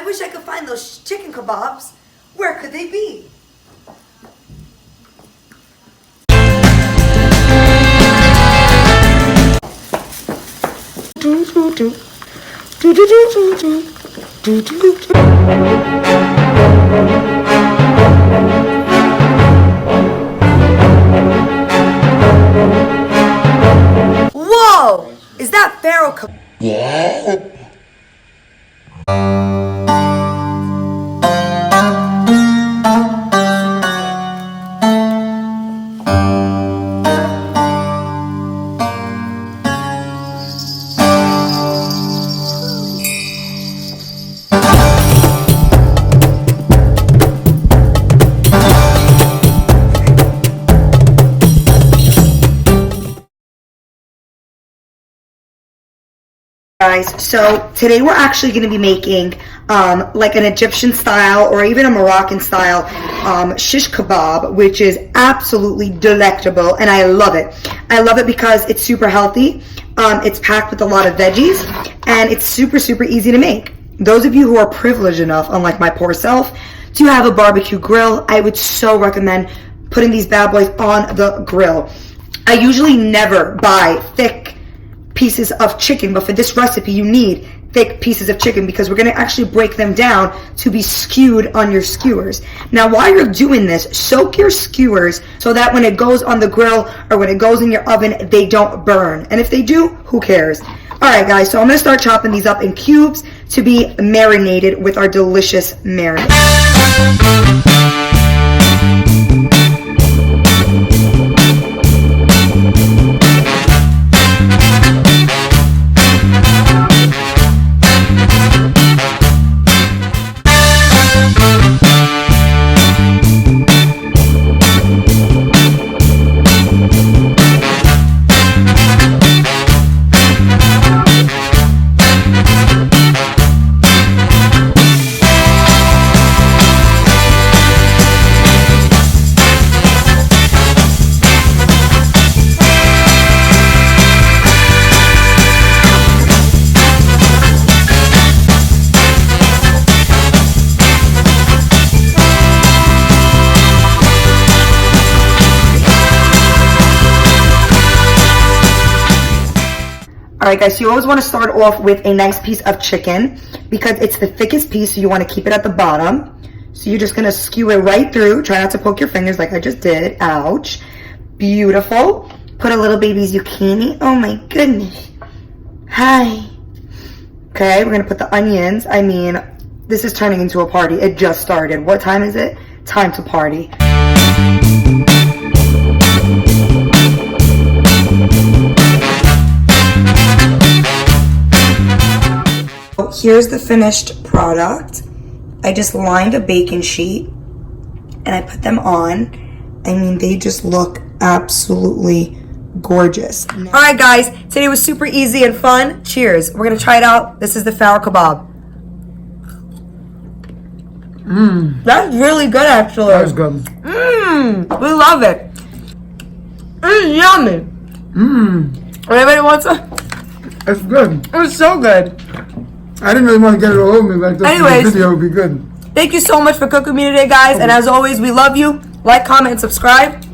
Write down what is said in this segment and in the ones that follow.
I wish I could find those chicken kebabs. Where could they be? Whoa! Is that Pharaoh kebab? Yeah. Guys, so today we're actually going to be making like an Egyptian style or even a Moroccan style shish kebab, which is absolutely delectable, and I love it. I love it because it's super healthy, it's packed with a lot of veggies, and it's super easy to make. Those of you who are privileged enough, unlike my poor self, to have a barbecue grill, I would so recommend putting these bad boys on the grill. I usually never buy thick pieces of chicken, but for this recipe you need thick pieces of chicken because we're going to actually break them down to be skewed on your skewers. Now while you're doing this, soak your skewers so that when it goes on the grill or when it goes in your oven, they don't burn. And if they do, who cares? Alright guys, so I'm going to start chopping these up in cubes to be marinated with our delicious marinade. Alright guys, so you always want to start off with a nice piece of chicken because it's the thickest piece, so you want to keep it at the bottom. So you're just going to skew it right through. Try not to poke your fingers like I just did. Ouch. Beautiful. Put a little baby zucchini. Oh my goodness. Hi. Okay, we're going to put the onions. I mean, this is turning into a party. It just started. What time is it? Time to party. Here's the finished product. I just lined a baking sheet and I put them on. I mean, they just look absolutely gorgeous. All right, guys, today was super easy and fun. Cheers. We're gonna try it out. This is the Pharaoh kebab. That's really good, actually. That was good. We love it. It's yummy. Anybody wants some? It's good. It's so good. I didn't really want to get it all over me like this. Anyways, The video would be good. Thank you so much for cooking with me today, guys. And as always, we love you. Like, comment, and subscribe.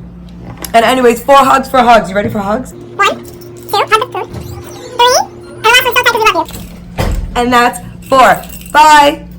And anyways, 4 hugs for hugs. You ready for hugs? 1, 2, hug of 2, 3, and last one, so tight because we love you. And that's 4. Bye.